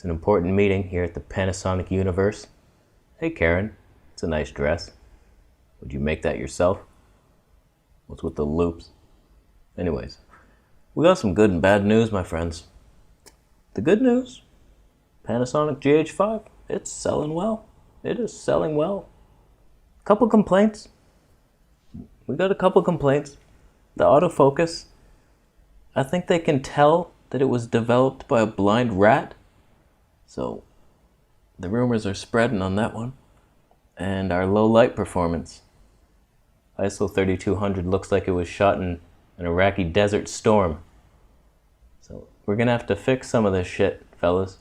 an important meeting here at the Panasonic universe. Hey Karen, it's a nice dress. Would you make that yourself? What's with the loops? Anyways, we got some good and bad news, my friends. The good news, Panasonic GH5, it's selling well. It is selling well. Couple complaints. We got a couple complaints. The autofocus, I think they can tell that it was developed by a blind rat. So the rumors are spreading on that one. And our low light performance. ISO 3200 looks like it was shot in an Iraqi desert storm. So we're gonna have to fix some of this shit, fellas.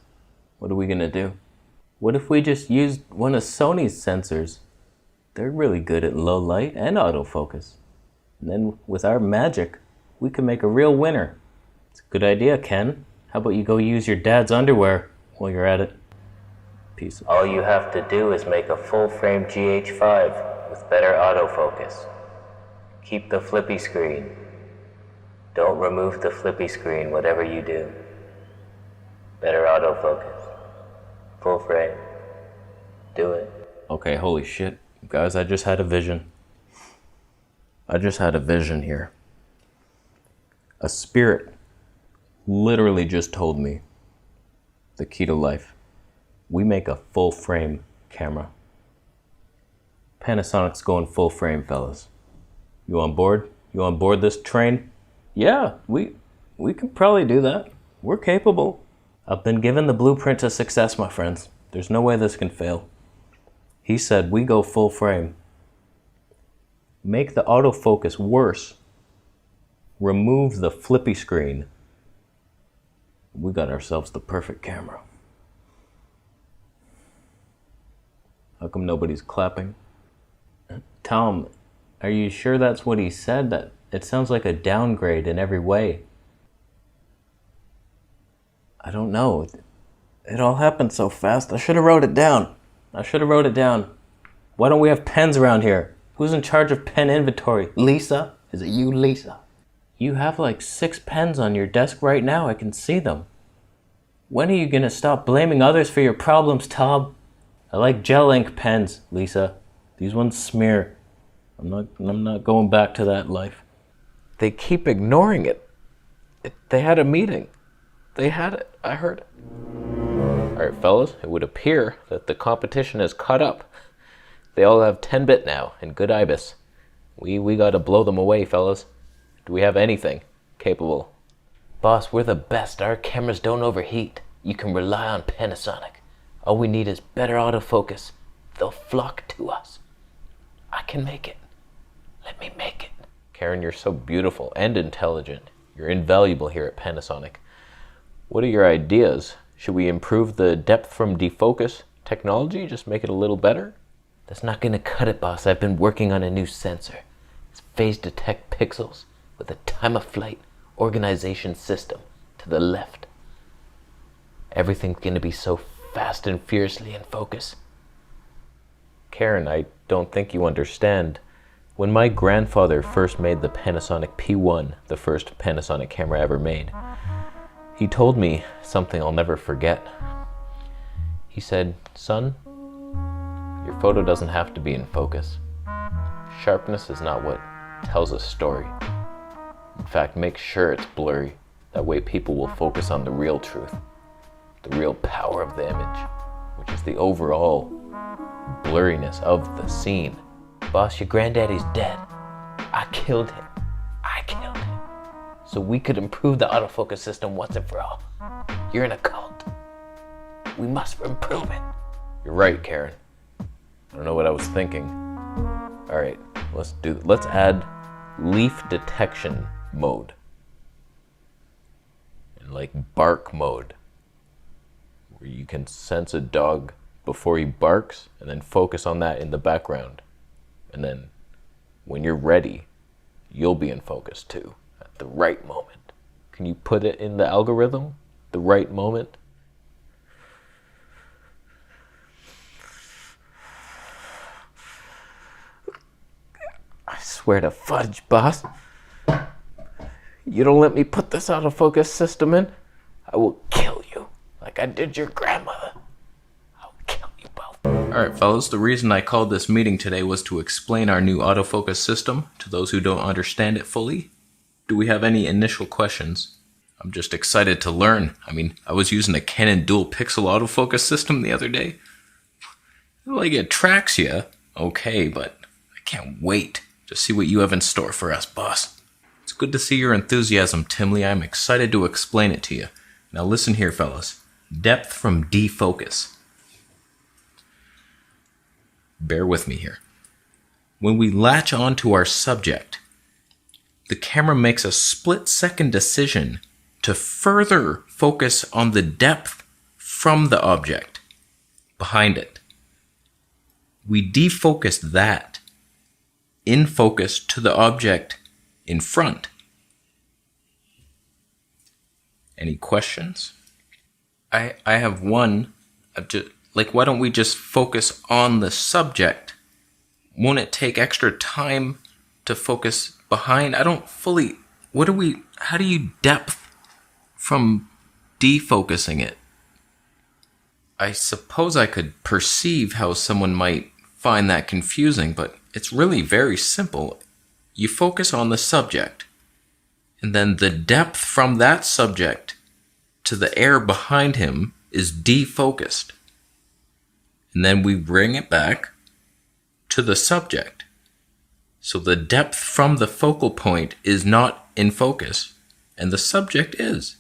What are we gonna do? What if we just used one of Sony's sensors? They're really good at low light and autofocus. And then with our magic, we can make a real winner. It's a good idea, Ken. How about you go use your dad's underwear while you're at it? Peace. All you have to do is make a full-frame GH5 with better autofocus. Keep the flippy screen. Don't remove the flippy screen, whatever you do. Better autofocus. Full frame. Do it. Okay, holy shit. Guys, I just had a vision. I just had a vision here. A spirit literally just told me the key to life. We make a full frame camera. Panasonic's going full frame, fellas. You on board? You on board this train? Yeah, we can probably do that. We're capable. I've been given the blueprint to success, my friends. There's no way this can fail. He said we go full frame. Make the autofocus worse. Remove the flippy screen. We got ourselves the perfect camera. How come nobody's clapping? Tom, are you sure that's what he said? That it sounds like a downgrade in every way. I don't know. It all happened so fast. I should have wrote it down. Why don't we have pens around here? Who's in charge of pen inventory? Lisa? Is it you, Lisa? You have like 6 pens on your desk right now. I can see them. When are you gonna stop blaming others for your problems, Tom? I like gel ink pens, Lisa. These ones smear. I'm not going back to that life. They keep ignoring it. They had a meeting. They had it. I heard it. All right, fellas, it would appear that the competition has caught up. They all have 10-bit now and good IBIS. We gotta blow them away, fellas. Do we have anything capable? Boss, we're the best. Our cameras don't overheat. You can rely on Panasonic. All we need is better autofocus. They'll flock to us. I can make it. Let me make it. Karen, you're so beautiful and intelligent. You're invaluable here at Panasonic. What are your ideas? Should we improve the depth from defocus technology? Just make it a little better? That's not gonna cut it, boss. I've been working on a new sensor. It's phase detect pixels with a time of flight organization system to the left. Everything's gonna be so fast and fiercely in focus. Karen, I don't think you understand. When my grandfather first made the Panasonic P1, the first Panasonic camera ever made, he told me something I'll never forget. He said, son, your photo doesn't have to be in focus. Sharpness is not what tells a story. In fact, make sure it's blurry. That way people will focus on the real truth, the real power of the image, which is the overall blurriness of the scene. Boss, your granddaddy's dead. I killed him. So we could improve the autofocus system once and for all. You're in a cult. We must improve it. You're right, Karen. I don't know what I was thinking. All right, let's add leaf detection mode. And like bark mode, where you can sense a dog before he barks and then focus on that in the background. And then when you're ready, you'll be in focus too at the right moment. Can you put it in the algorithm? The right moment? I swear to fudge, boss. You don't let me put this autofocus system in, I will kill you like I I did your grandmother. I'll kill you both. Alright fellas, the reason I called this meeting today was to explain our new autofocus system to those who don't understand it fully. Do we have any initial questions? I'm just excited to learn. I mean, I was using a Canon dual pixel autofocus system the other day. Like, it tracks you, okay, but I can't wait to see what you have in store for us, boss. It's good to see your enthusiasm, Timley. I'm excited to explain it to you. Now listen here, fellas. Depth from defocus. Bear with me here. When we latch onto our subject, the camera makes a split-second decision to further focus on the depth from the object behind it. We defocus that in focus to the object in front. Any questions? I have one. Why don't we just focus on the subject? Won't it take extra time to focus behind? I don't fully... How do you depth from defocusing it? I suppose I could perceive how someone might find that confusing, but it's really very simple. You focus on the subject, and then the depth from that subject to the air behind him is defocused. And then we bring it back to the subject. So the depth from the focal point is not in focus, and the subject is.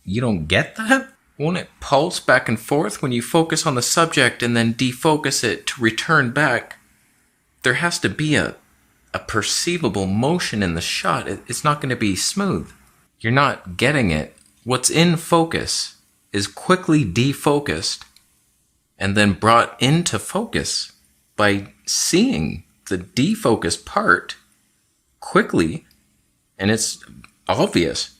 You don't get that? Won't it pulse back and forth when you focus on the subject and then defocus it to return back? There has to be a perceivable motion in the shot. It's not going to be smooth. You're not getting it. What's in focus is quickly defocused and then brought into focus by seeing the defocused part quickly, and it's obvious.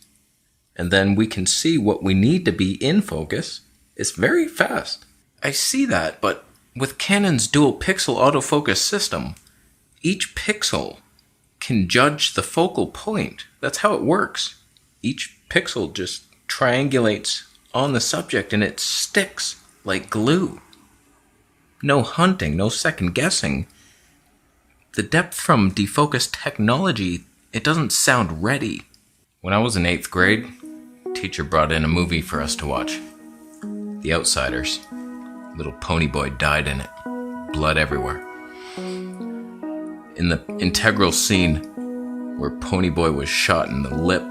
And then we can see what we need to be in focus. It's very fast. I see that, but with Canon's dual pixel autofocus system, each pixel can judge the focal point. That's how it works. Each pixel just triangulates on the subject and it sticks like glue. No hunting, no second guessing. The depth from defocus technology, it doesn't sound ready. When I was in 8th grade, teacher brought in a movie for us to watch. The Outsiders. Little pony boy died in it. Blood everywhere. In the integral scene where Pony Boy was shot in the lip,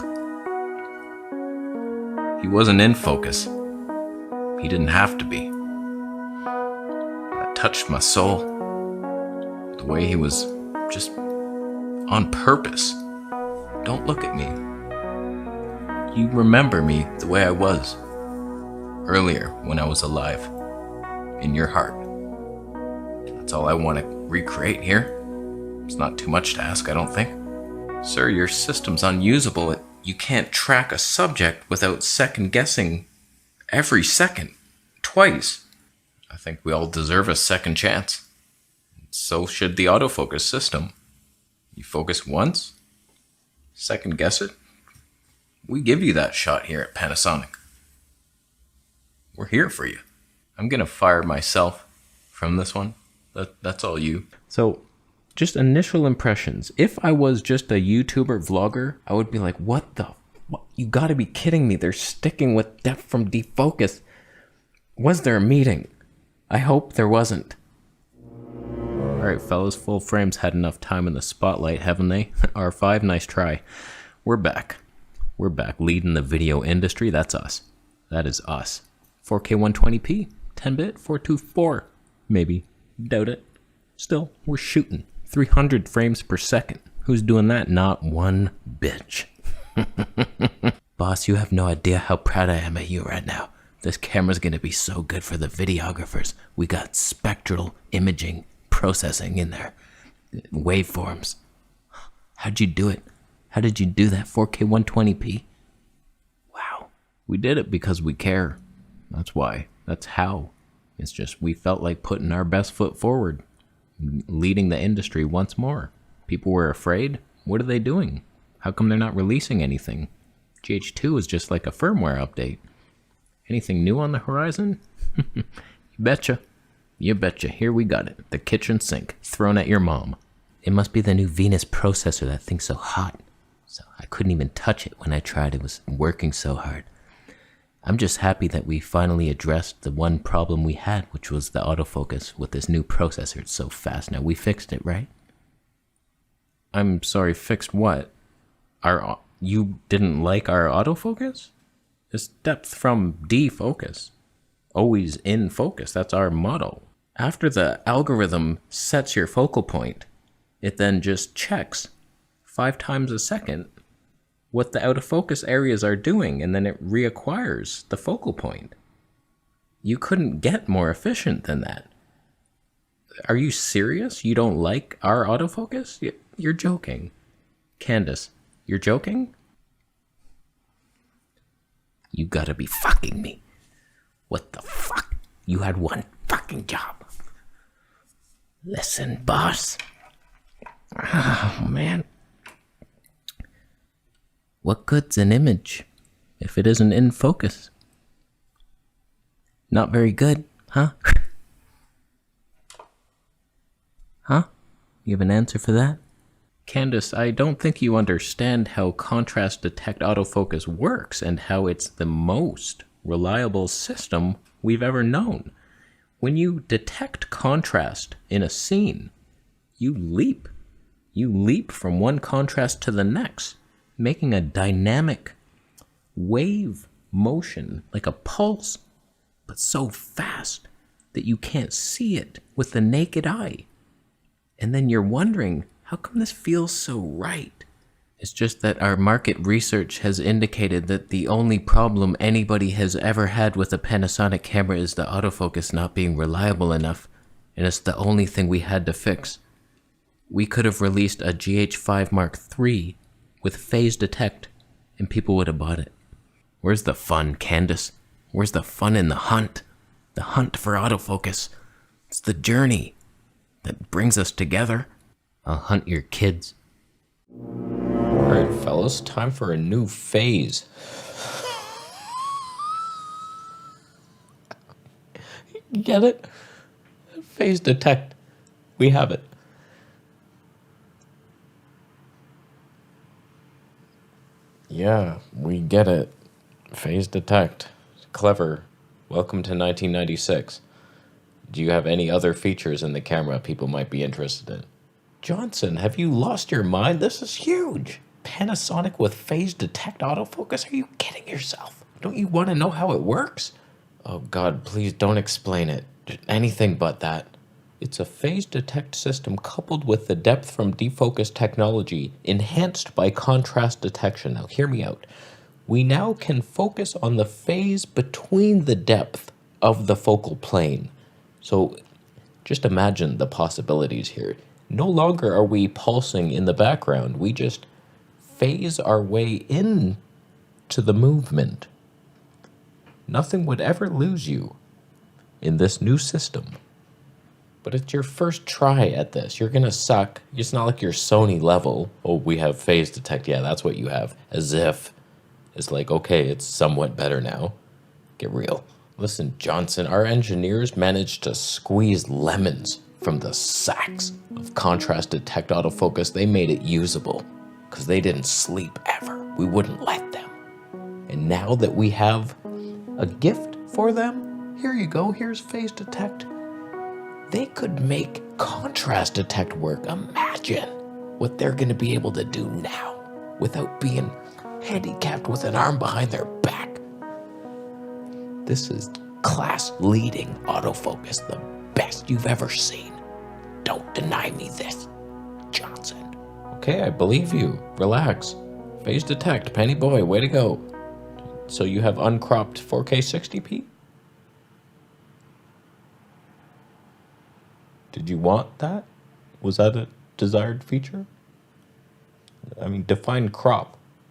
he wasn't in focus. He didn't have to be. That touched my soul. The way he was just on purpose. Don't look at me. You remember me the way I was earlier when I was alive, in your heart. That's all I want to recreate here. It's not too much to ask, I don't think. Sir, your system's unusable. You can't track a subject without second guessing every second, twice. I think we all deserve a second chance. So should the autofocus system. You focus once, second guess it. We give you that shot here at Panasonic. We're here for you. I'm gonna fire myself from this one. That's all you. So, just initial impressions. If I was just a YouTuber vlogger, I would be like, what? You gotta be kidding me. They're sticking with depth from defocus. Was there a meeting? I hope there wasn't. Alright fellas, full frames had enough time in the spotlight, haven't they? R5, nice try. We're back. We're back leading the video industry. That's us. That is us. 4K 120p, 10-bit, 424. Maybe. Doubt it. Still, we're shooting 300 frames per second. Who's doing that? Not one bitch. Boss, you have no idea how proud I am of you right now. This camera's gonna be so good for the videographers. We got spectral imaging processing in there. Waveforms. How'd you do it? How did you do that? 4K 120p? Wow. We did it because we care. That's why. That's how. It's just we felt like putting our best foot forward. Leading the industry once more. People were afraid. What are they doing? How come they're not releasing anything? GH2 is just like a firmware update. Anything new on the horizon? You betcha. You betcha. Here we got it. The kitchen sink, thrown at your mom. It must be the new Venus processor that thing's so hot. So I couldn't even touch it when I tried. It was working so hard. I'm just happy that we finally addressed the one problem we had, which was the autofocus with this new processor. It's so fast now. We fixed it, right? I'm sorry, fixed what? You didn't like our autofocus? It's depth from defocus. Always in focus. That's our motto. After the algorithm sets your focal point, it then just checks 5 times a second what the out of focus areas are doing, and then it reacquires the focal point. You couldn't get more efficient than that. Are you serious? You don't like our autofocus? You're joking. Candace, you're joking? You gotta be fucking me. What the fuck? You had one fucking job. Listen, boss. Oh, man. What good's an image if it isn't in focus? Not very good, huh? Huh? You have an answer for that? Candace, I don't think you understand how contrast detect autofocus works and how it's the most reliable system we've ever known. When you detect contrast in a scene, you leap. You leap from one contrast to the next, making a dynamic wave motion, like a pulse, but so fast that you can't see it with the naked eye. And then you're wondering, how come this feels so right? It's just that our market research has indicated that the only problem anybody has ever had with a Panasonic camera is the autofocus not being reliable enough, and it's the only thing we had to fix. We could have released a GH5 Mark III with phase detect, and people would have bought it. Where's the fun, Candace? Where's the fun in the hunt? The hunt for autofocus. It's the journey that brings us together. I'll hunt your kids. Alright, fellas, time for a new phase. Get it? Phase detect. We have it. Yeah, we get it. Phase detect. Clever. Welcome to 1996. Do you have any other features in the camera people might be interested in? Johnson, have you lost your mind? This is huge. Panasonic with phase detect autofocus? Are you kidding yourself? Don't you want to know how it works? Oh God, please don't explain it. Anything but that. It's a phase detect system coupled with the depth from defocus technology, enhanced by contrast detection. Now hear me out. We now can focus on the phase between the depth of the focal plane. So just imagine the possibilities here. No longer are we pulsing in the background. We just phase our way in to the movement. Nothing would ever lose you in this new system. But it's your first try at this. You're gonna suck. It's not like your Sony level. Oh, we have phase detect. Yeah, that's what you have. As if it's like, okay, it's somewhat better now. Get real. Listen, Johnson, our engineers managed to squeeze lemons from the sacks of contrast detect autofocus. They made it usable because they didn't sleep ever. We wouldn't let them. And now that we have a gift for them, here you go, here's phase detect. They could make contrast detect work. Imagine what they're going to be able to do now without being handicapped with an arm behind their back. This is class-leading autofocus, the best you've ever seen. Don't deny me this, Johnson. Okay, I believe you. Relax. Phase detect, Penny Boy, way to go. So you have uncropped 4K 60p? Did you want that? Was that a desired feature? I mean, define crop.